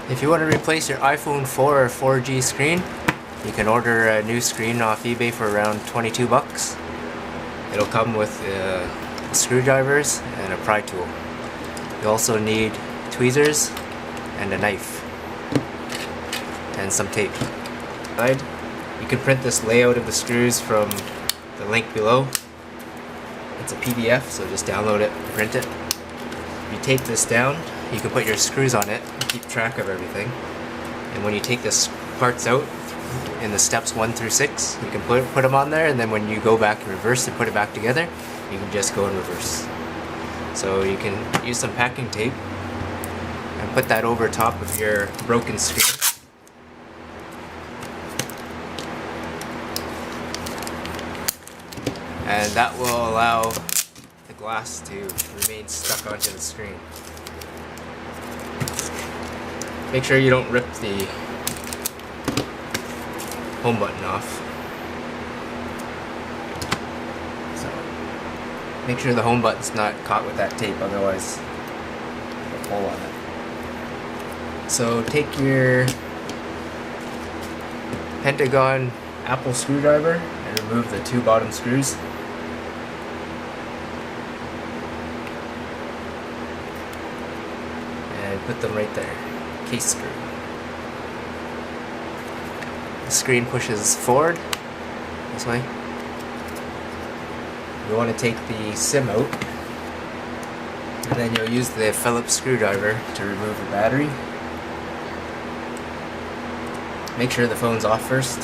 If you want to replace your iPhone 4 or 4G screen, you can order a new screen off eBay for around 22 bucks. It'll come with screwdrivers and a pry tool. You also need tweezers and a knife and some tape. You can print this layout of the screws from the link below. It's a PDF, so just download it and print it. If you tape this down, you can put your screws on it and keep track of everything. And when you take the parts out in the steps 1 through 6, you can put them on there, and then when you go back in reverse and put it back together, you can just go in reverse. So you can use some packing tape and put that over top of your broken screen. And that will allow the glass to remain stuck onto the screen. Make sure you don't rip the home button off. So make sure the home button's not caught with that tape, otherwise it'll pull on it. So take your Pentagon Apple screwdriver and remove the 2 bottom screws. And put them right there. Case screw. The screen pushes forward this way. You want to take the SIM out, and then you'll use the Phillips screwdriver to remove the battery. Make sure the phone's off first.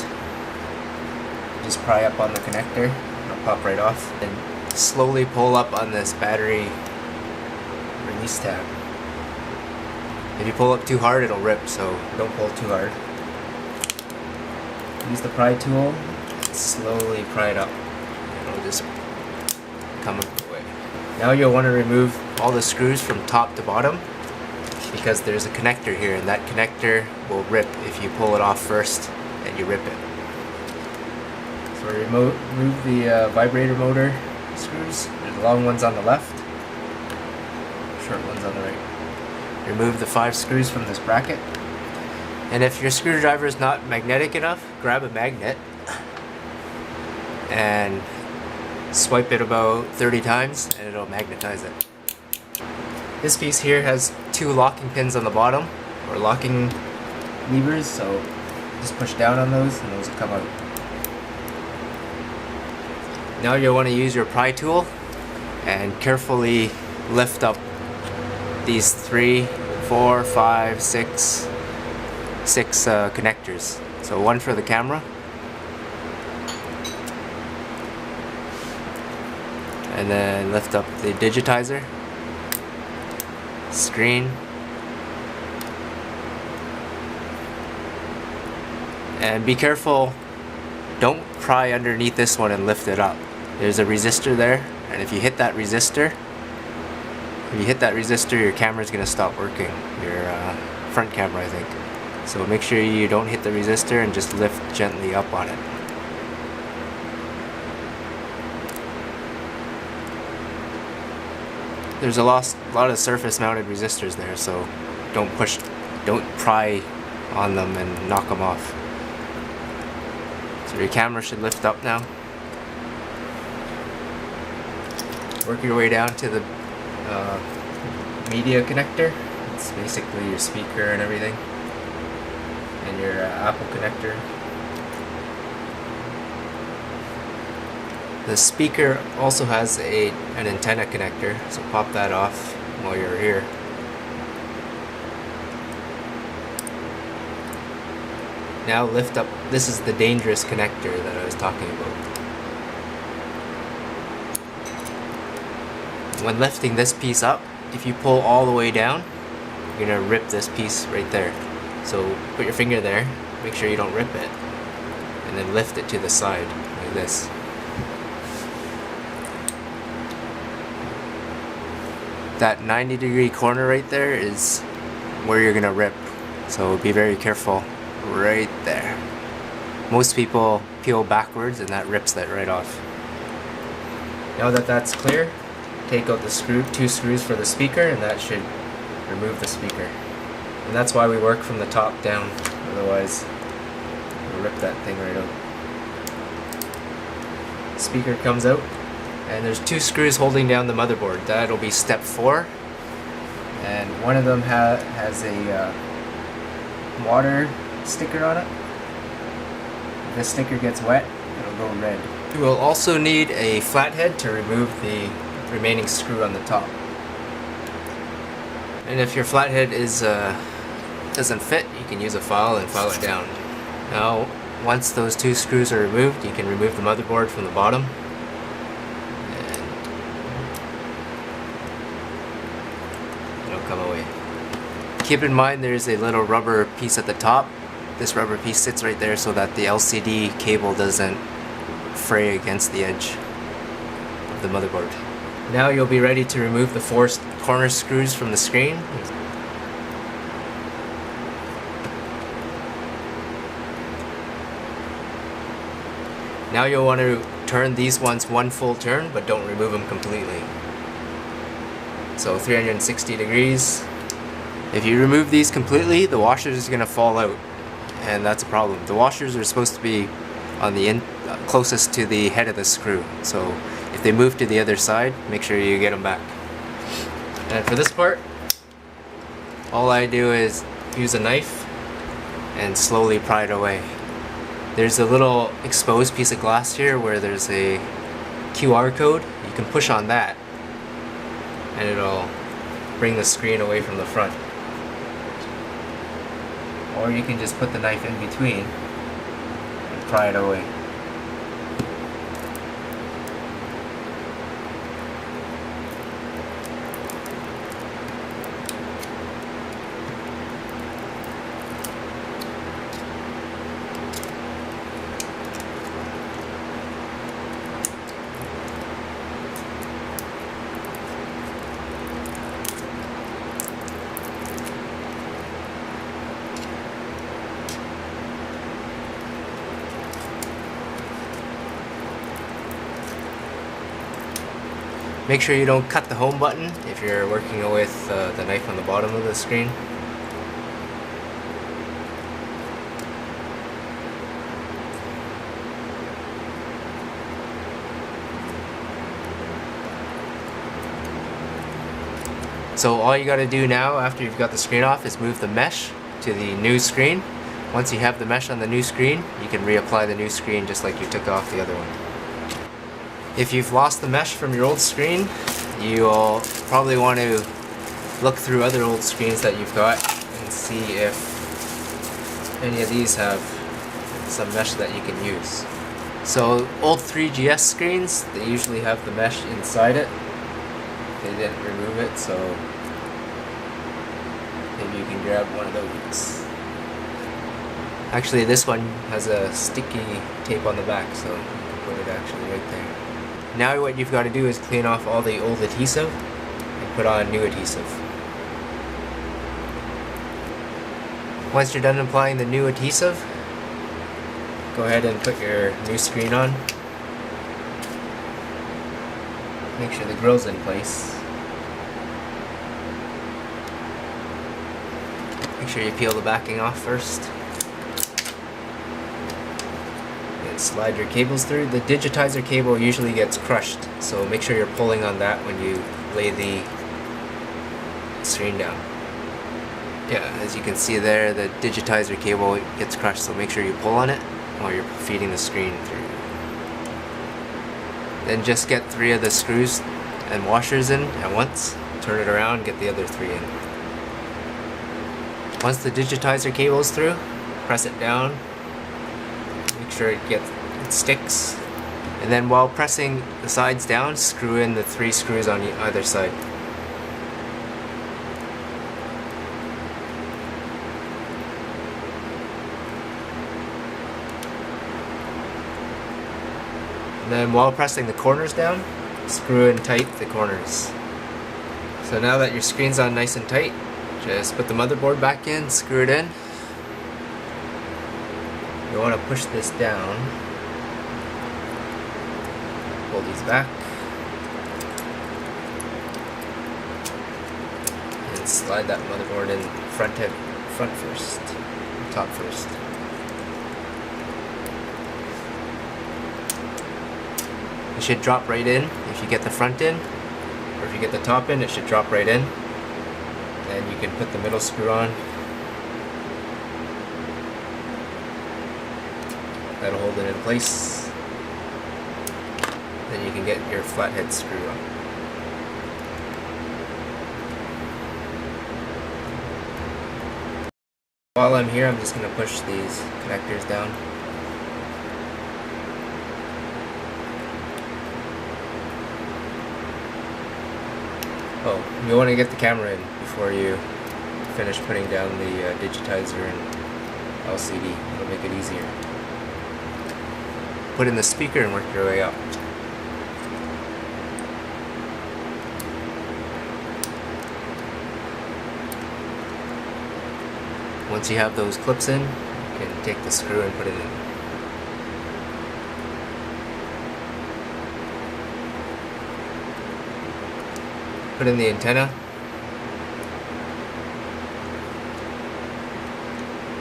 Just pry up on the connector, it'll pop right off, and slowly pull up on this battery release tab. If you pull up too hard, it'll rip, so don't pull too hard. Use the pry tool, slowly pry it up, and it'll just come away. Now you'll want to remove all the screws from top to bottom, because there's a connector here, and that connector will rip if you pull it off first and you rip it. So remove the vibrator motor screws. There's long ones on the left, short ones on the right. Remove the 5 screws from this bracket. And if your screwdriver is not magnetic enough, grab a magnet and swipe it about 30 times and it'll magnetize it. This piece here has 2 locking pins on the bottom, or locking levers, so just push down on those and those will come out. Now you'll want to use your pry tool and carefully lift up these 3, 4, 5, 6 connectors. So 1 for the camera, and then lift up the digitizer, screen, and be careful, don't pry underneath this one and lift it up. There's a resistor there, and if you hit that resistor, your camera's gonna stop working. Your front camera, I think. So make sure you don't hit the resistor and just lift gently up on it. There's a lot of surface mounted resistors there, so don't pry on them and knock them off. So your camera should lift up now. Work your way down to the media connector. It's basically your speaker and everything, and your Apple connector. The speaker also has an antenna connector, so pop that off while you're here. Now lift up, this is the dangerous connector that I was talking about. When lifting this piece up, if you pull all the way down, you're gonna rip this piece right there. So put your finger there, make sure you don't rip it, and then lift it to the side like this. That 90-degree corner right there is where you're gonna rip, so be very careful right there. Most people peel backwards and that rips that right off. Now that that's clear, take out the 2 screws for the speaker, and that should remove the speaker. And that's why we work from the top down, otherwise we'll rip that thing right out. Speaker comes out, and there's 2 screws holding down the motherboard. That'll be step 4, and one of them has a water sticker on it. If this sticker gets wet, it'll go red. You will also need a flathead to remove the remaining screw on the top. And if your flathead doesn't fit, you can use a file and file it down. Now, once those 2 screws are removed, you can remove the motherboard from the bottom. And it'll come away. Keep in mind there's a little rubber piece at the top. This rubber piece sits right there so that the LCD cable doesn't fray against the edge of the motherboard. Now you'll be ready to remove the 4 corner screws from the screen. Now you'll want to turn these ones 1 full turn, but don't remove them completely. So 360 degrees. If you remove these completely, the washers is going to fall out, and that's a problem. The washers are supposed to be on the closest to the head of the screw, so if they move to the other side, make sure you get them back. And for this part, all I do is use a knife and slowly pry it away. There's a little exposed piece of glass here where there's a QR code. You can push on that and it'll bring the screen away from the front. Or you can just put the knife in between and pry it away. Make sure you don't cut the home button if you're working with the knife on the bottom of the screen. So all you got to do now after you've got the screen off is move the mesh to the new screen. Once you have the mesh on the new screen, you can reapply the new screen just like you took off the other one. If you've lost the mesh from your old screen, you'll probably want to look through other old screens that you've got and see if any of these have some mesh that you can use. So old 3GS screens, they usually have the mesh inside it. They didn't remove it, so maybe you can grab one of those. Actually, this one has a sticky tape on the back, so you can put it actually right there. Now what you've got to do is clean off all the old adhesive and put on new adhesive. Once you're done applying the new adhesive, go ahead and put your new screen on. Make sure the grill's in place. Make sure you peel the backing off first. And slide your cables through. The Digitizer cable usually gets crushed, so make sure you're pulling on that when you lay the screen down. Yeah, as you can see there, the Digitizer cable gets crushed, so make sure you pull on it while you're feeding the screen through. Then just get 3 of the screws and washers in at once. Turn it around, get the other 3 in. Once the Digitizer cable is through, press it down. Make sure it sticks. And then while pressing the sides down, screw in the 3 screws on either side. And then while pressing the corners down, screw in tight the corners. So now that your screen's on nice and tight, just put the motherboard back in, screw it in. You want to push this down, pull these back, and slide that motherboard in front head front first, top first. It should drop right in if you get the front in, or if you get the top in, it should drop right in. Then you can put the middle screw on. That'll hold it in place. Then you can get your flathead screw on. While I'm here, I'm just going to push these connectors down. Oh, you want to get the camera in before you finish putting down the digitizer and LCD. It'll make it easier. Put in the speaker and work your way up. Once you have those clips in, you can take the screw and put it in. Put in the antenna.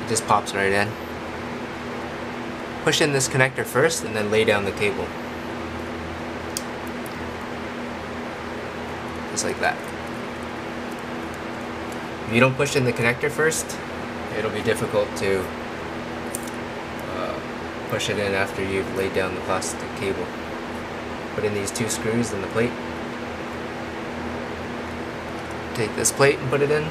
It just pops right in. Push in this connector first and then lay down the cable. Just like that. If you don't push in the connector first, it'll be difficult to push it in after you've laid down the plastic cable. Put in these two screws and the plate. Take this plate and put it in.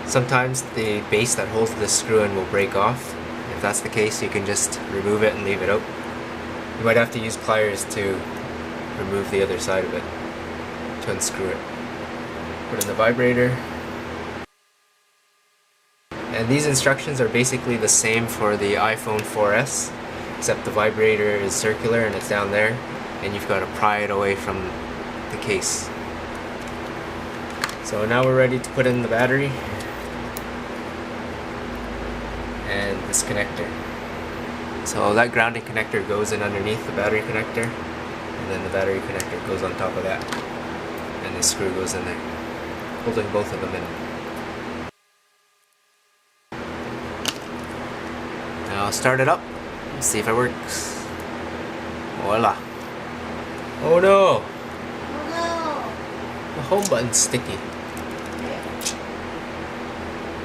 Sometimes the base that holds this screw in will break off. If that's the case, you can just remove it and leave it out. You might have to use pliers to remove the other side of it, to unscrew it. Put in the vibrator. And these instructions are basically the same for the iPhone 4S, except the vibrator is circular and it's down there, and you've got to pry it away from the case. So now we're ready to put in the battery and this connector. So that grounding connector goes in underneath the battery connector, and then the battery connector goes on top of that, and the screw goes in there, holding both of them in. Now I'll start it up and see if it works. Voila. Oh no! Oh no! The home button's sticky.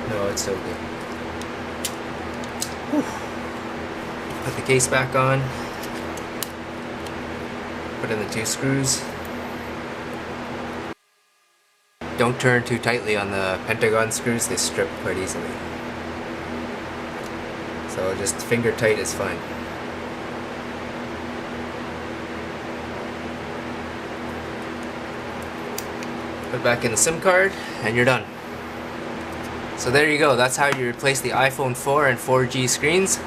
No, it's okay. Whew. Put the case back on. Put in the two screws. Don't turn too tightly on the pentagon screws, they strip quite easily. So just finger tight is fine. Put back in the SIM card and you're done. So there you go, that's how you replace the iPhone 4 and 4G screens.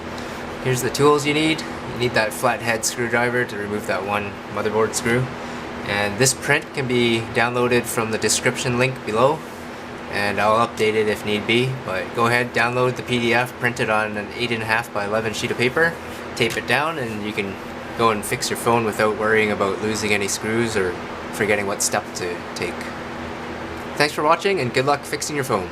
Here's the tools you need. You need that flathead screwdriver to remove that one motherboard screw. And this print can be downloaded from the description link below, and I'll update it if need be. But go ahead, download the PDF, print it on an 8.5 by 11 sheet of paper, tape it down, and you can go and fix your phone without worrying about losing any screws or forgetting what step to take. Thanks for watching, and good luck fixing your phone.